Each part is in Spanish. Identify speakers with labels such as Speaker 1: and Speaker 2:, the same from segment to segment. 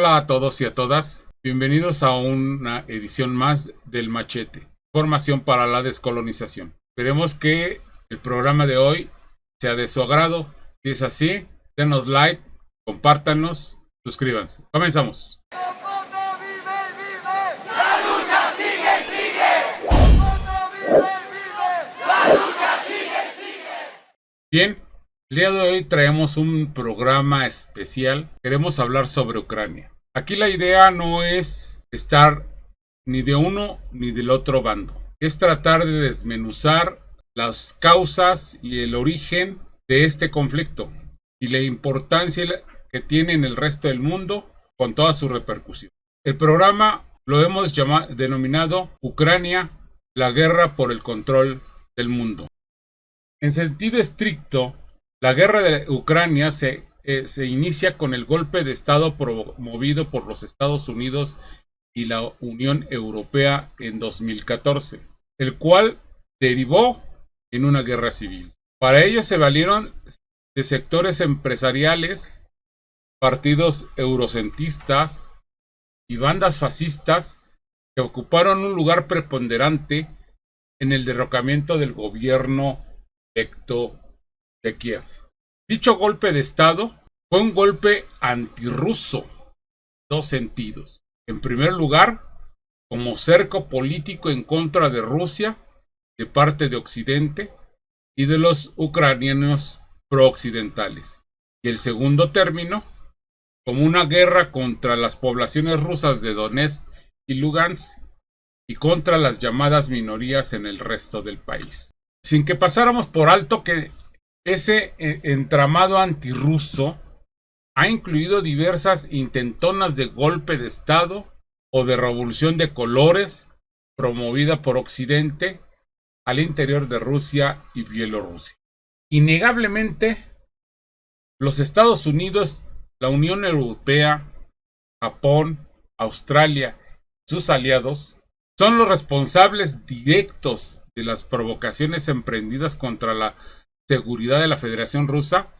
Speaker 1: Hola a todos y a todas, bienvenidos a una edición más del Machete, formación para la descolonización. Esperemos que el programa de hoy sea de su agrado. Si es así, denos like, compártanos, suscríbanse. Comenzamos. Bien, el día de hoy traemos un programa especial. Queremos hablar sobre Ucrania. Aquí la idea no es estar ni de uno ni del otro bando. Es tratar de desmenuzar las causas y el origen de este conflicto y la importancia que tiene en el resto del mundo con toda su repercusión. El programa lo hemos denominado Ucrania, la guerra por el control del mundo. En sentido estricto, la guerra de Ucrania se inicia con el golpe de Estado promovido por los Estados Unidos y la Unión Europea en 2014, el cual derivó en una guerra civil. Para ello se valieron de sectores empresariales, partidos eurocentristas y bandas fascistas que ocuparon un lugar preponderante en el derrocamiento del gobierno electo de Kiev. Dicho golpe de Estado fue un golpe antirruso en dos sentidos. En primer lugar, como cerco político en contra de Rusia de parte de Occidente y de los ucranianos pro-occidentales. Y el segundo término, como una guerra contra las poblaciones rusas de Donetsk y Lugansk y contra las llamadas minorías en el resto del país. Sin que pasáramos por alto que ese entramado antirruso ha incluido diversas intentonas de golpe de Estado o de revolución de colores promovida por Occidente al interior de Rusia y Bielorrusia. Innegablemente, los Estados Unidos, la Unión Europea, Japón, Australia y sus aliados son los responsables directos de las provocaciones emprendidas contra la seguridad de la Federación Rusa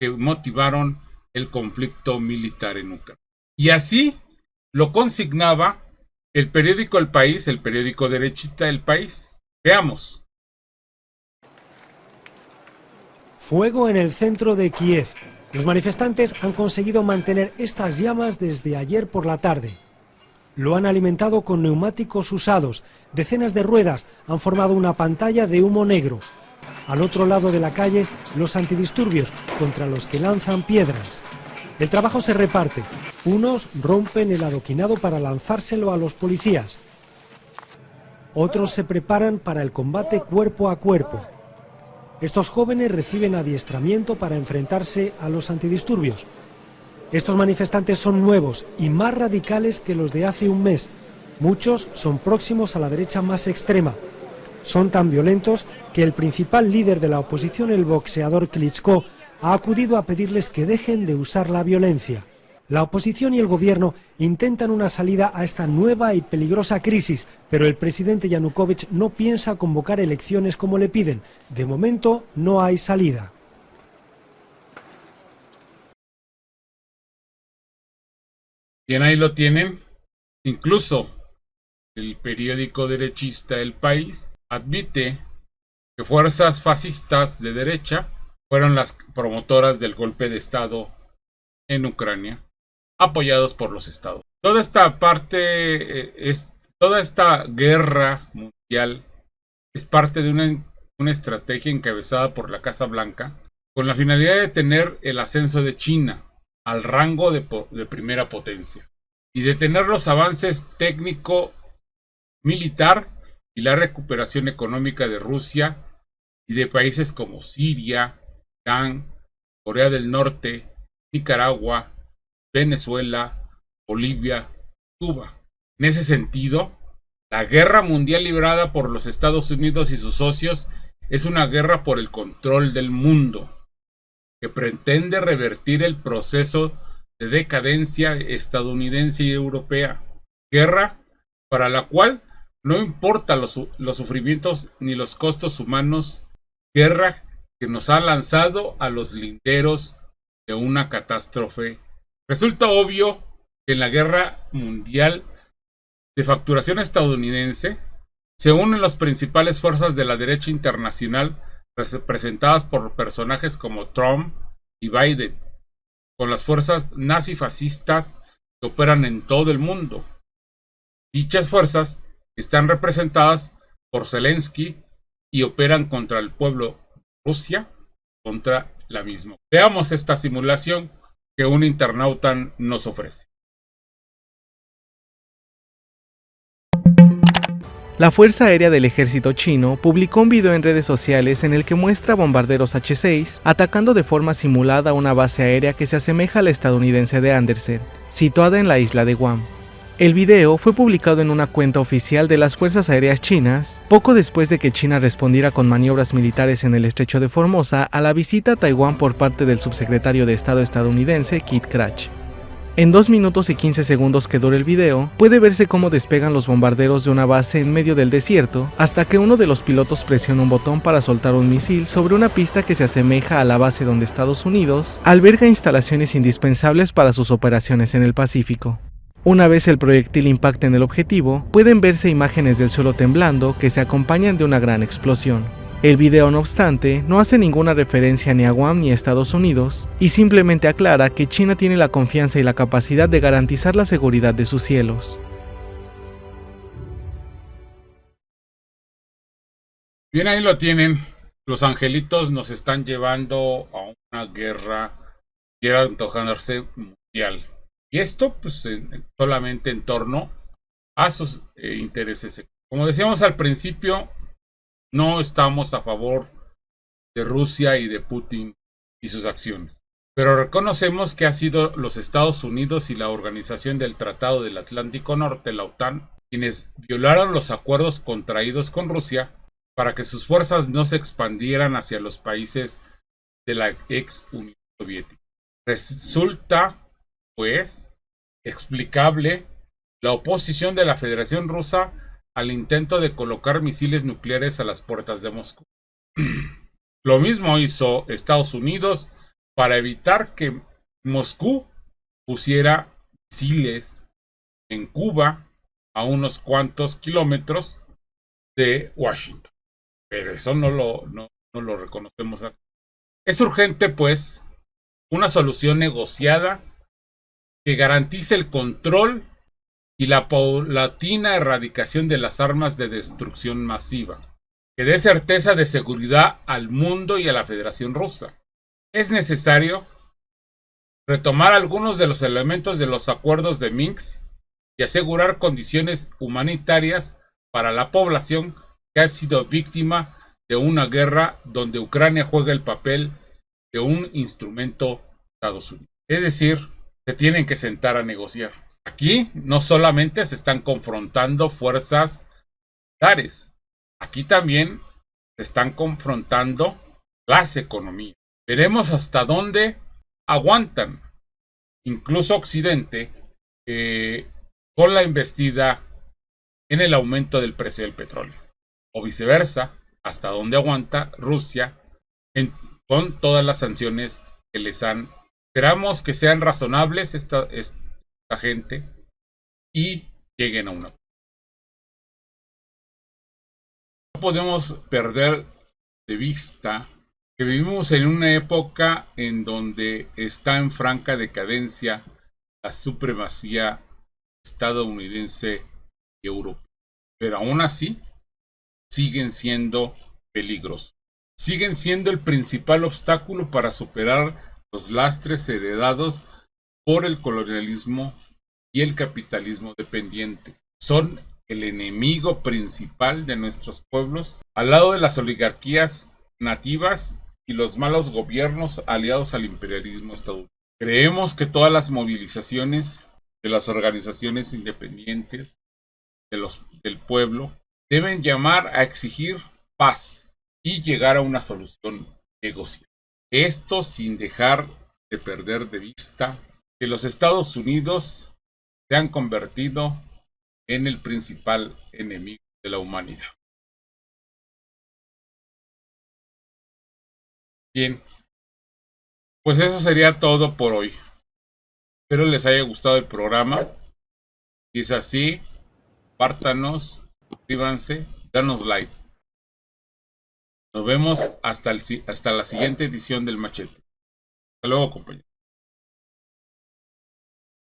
Speaker 1: que motivaron el conflicto militar en Ucrania. Y así lo consignaba el periódico El País, el periódico derechista El País. Veamos.
Speaker 2: Fuego en el centro de Kiev. Los manifestantes han conseguido mantener estas llamas desde ayer por la tarde. Lo han alimentado con neumáticos usados. Decenas de ruedas han formado una pantalla de humo negro. Al otro lado de la calle, los antidisturbios, contra los que lanzan piedras. El trabajo se reparte. Unos rompen el adoquinado para lanzárselo a los policías. Otros se preparan para el combate cuerpo a cuerpo. Estos jóvenes reciben adiestramiento para enfrentarse a los antidisturbios. Estos manifestantes son nuevos y más radicales que los de hace un mes. Muchos son próximos a la derecha más extrema. Son tan violentos que el principal líder de la oposición, el boxeador Klitschko, ha acudido a pedirles que dejen de usar la violencia. La oposición y el gobierno intentan una salida a esta nueva y peligrosa crisis, pero el presidente Yanukovych no piensa convocar elecciones como le piden. De momento no hay salida.
Speaker 1: Bien, ahí lo tienen. Incluso el periódico derechista El País admite que fuerzas fascistas de derecha fueron las promotoras del golpe de Estado en Ucrania, apoyados por los Estados. Toda esta guerra mundial es parte de una estrategia encabezada por la Casa Blanca con la finalidad de tener el ascenso de China al rango de primera potencia y detener los avances técnico-militar y la recuperación económica de Rusia y de países como Siria, Irán, Corea del Norte, Nicaragua, Venezuela, Bolivia, Cuba. En ese sentido, la guerra mundial librada por los Estados Unidos y sus socios es una guerra por el control del mundo, que pretende revertir el proceso de decadencia estadounidense y europea. Guerra para la cual no importa los sufrimientos ni los costos humanos. Guerra que nos ha lanzado a los linderos de una catástrofe. Resulta obvio En la guerra mundial de facturación estadounidense, se unen las principales fuerzas de la derecha internacional representadas por personajes como Trump y Biden, con las fuerzas nazifascistas que operan en todo el mundo. Dichas fuerzas están representadas por Zelensky y operan contra el pueblo de Rusia, contra la misma. Veamos esta simulación que un internauta nos ofrece.
Speaker 3: La Fuerza Aérea del Ejército chino publicó un video en redes sociales en el que muestra bombarderos H-6 atacando de forma simulada una base aérea que se asemeja a la estadounidense de Andersen, situada en la isla de Guam. El video fue publicado en una cuenta oficial de las Fuerzas Aéreas chinas, poco después de que China respondiera con maniobras militares en el estrecho de Formosa a la visita a Taiwán por parte del subsecretario de Estado estadounidense Kit Krach. En 2 minutos y 15 segundos que dura el video, puede verse cómo despegan los bombarderos de una base en medio del desierto, hasta que uno de los pilotos presiona un botón para soltar un misil sobre una pista que se asemeja a la base donde Estados Unidos alberga instalaciones indispensables para sus operaciones en el Pacífico. Una vez el proyectil impacta en el objetivo, pueden verse imágenes del suelo temblando que se acompañan de una gran explosión. El video, no obstante, no hace ninguna referencia ni a Guam ni a Estados Unidos, y simplemente aclara que China tiene la confianza y la capacidad de garantizar la seguridad de sus cielos.
Speaker 1: Bien, ahí lo tienen. Los angelitos nos están llevando a una guerra que quiera antojarse mundial. Y esto, pues, solamente en torno a sus intereses. Como decíamos al principio, no estamos a favor de Rusia y de Putin y sus acciones. Pero reconocemos que ha sido los Estados Unidos y la Organización del Tratado del Atlántico Norte, la OTAN, quienes violaron los acuerdos contraídos con Rusia para que sus fuerzas no se expandieran hacia los países de la ex Unión Soviética. Resulta, pues, explicable la oposición de la Federación Rusa al intento de colocar misiles nucleares a las puertas de Moscú. Lo mismo hizo Estados Unidos para evitar que Moscú pusiera misiles en Cuba a unos cuantos kilómetros de Washington. Pero eso no lo reconocemos acá. Es urgente, pues, una solución negociada que garantice el control y la paulatina erradicación de las armas de destrucción masiva, que dé certeza de seguridad al mundo y a la Federación Rusa. Es necesario retomar algunos de los elementos de los acuerdos de Minsk y asegurar condiciones humanitarias para la población que ha sido víctima de una guerra donde Ucrania juega el papel de un instrumento de Estados Unidos. Es decir, se tienen que sentar a negociar. Aquí no solamente se están confrontando fuerzas militares, aquí también se están confrontando las economías. Veremos hasta dónde aguantan, incluso Occidente, con la embestida en el aumento del precio del petróleo. O viceversa, hasta dónde aguanta Rusia con todas las sanciones que les han. Esperamos que sean razonables esta gente y lleguen a una. No podemos perder de vista que vivimos en una época en donde está en franca decadencia la supremacía estadounidense y europea. Pero aún así, siguen siendo peligrosos. Siguen siendo el principal obstáculo para superar los lastres heredados por el colonialismo y el capitalismo dependiente. Son el enemigo principal de nuestros pueblos, al lado de las oligarquías nativas y los malos gobiernos aliados al imperialismo estadounidense. Creemos que todas las movilizaciones de las organizaciones independientes del pueblo deben llamar a exigir paz y llegar a una solución negociada. Esto sin dejar de perder de vista que los Estados Unidos se han convertido en el principal enemigo de la humanidad. Bien, pues eso sería todo por hoy. Espero les haya gustado el programa. Si es así, compártanos, suscríbanse, danos like. Nos vemos hasta la siguiente edición del Machete. Hasta luego, compañeros.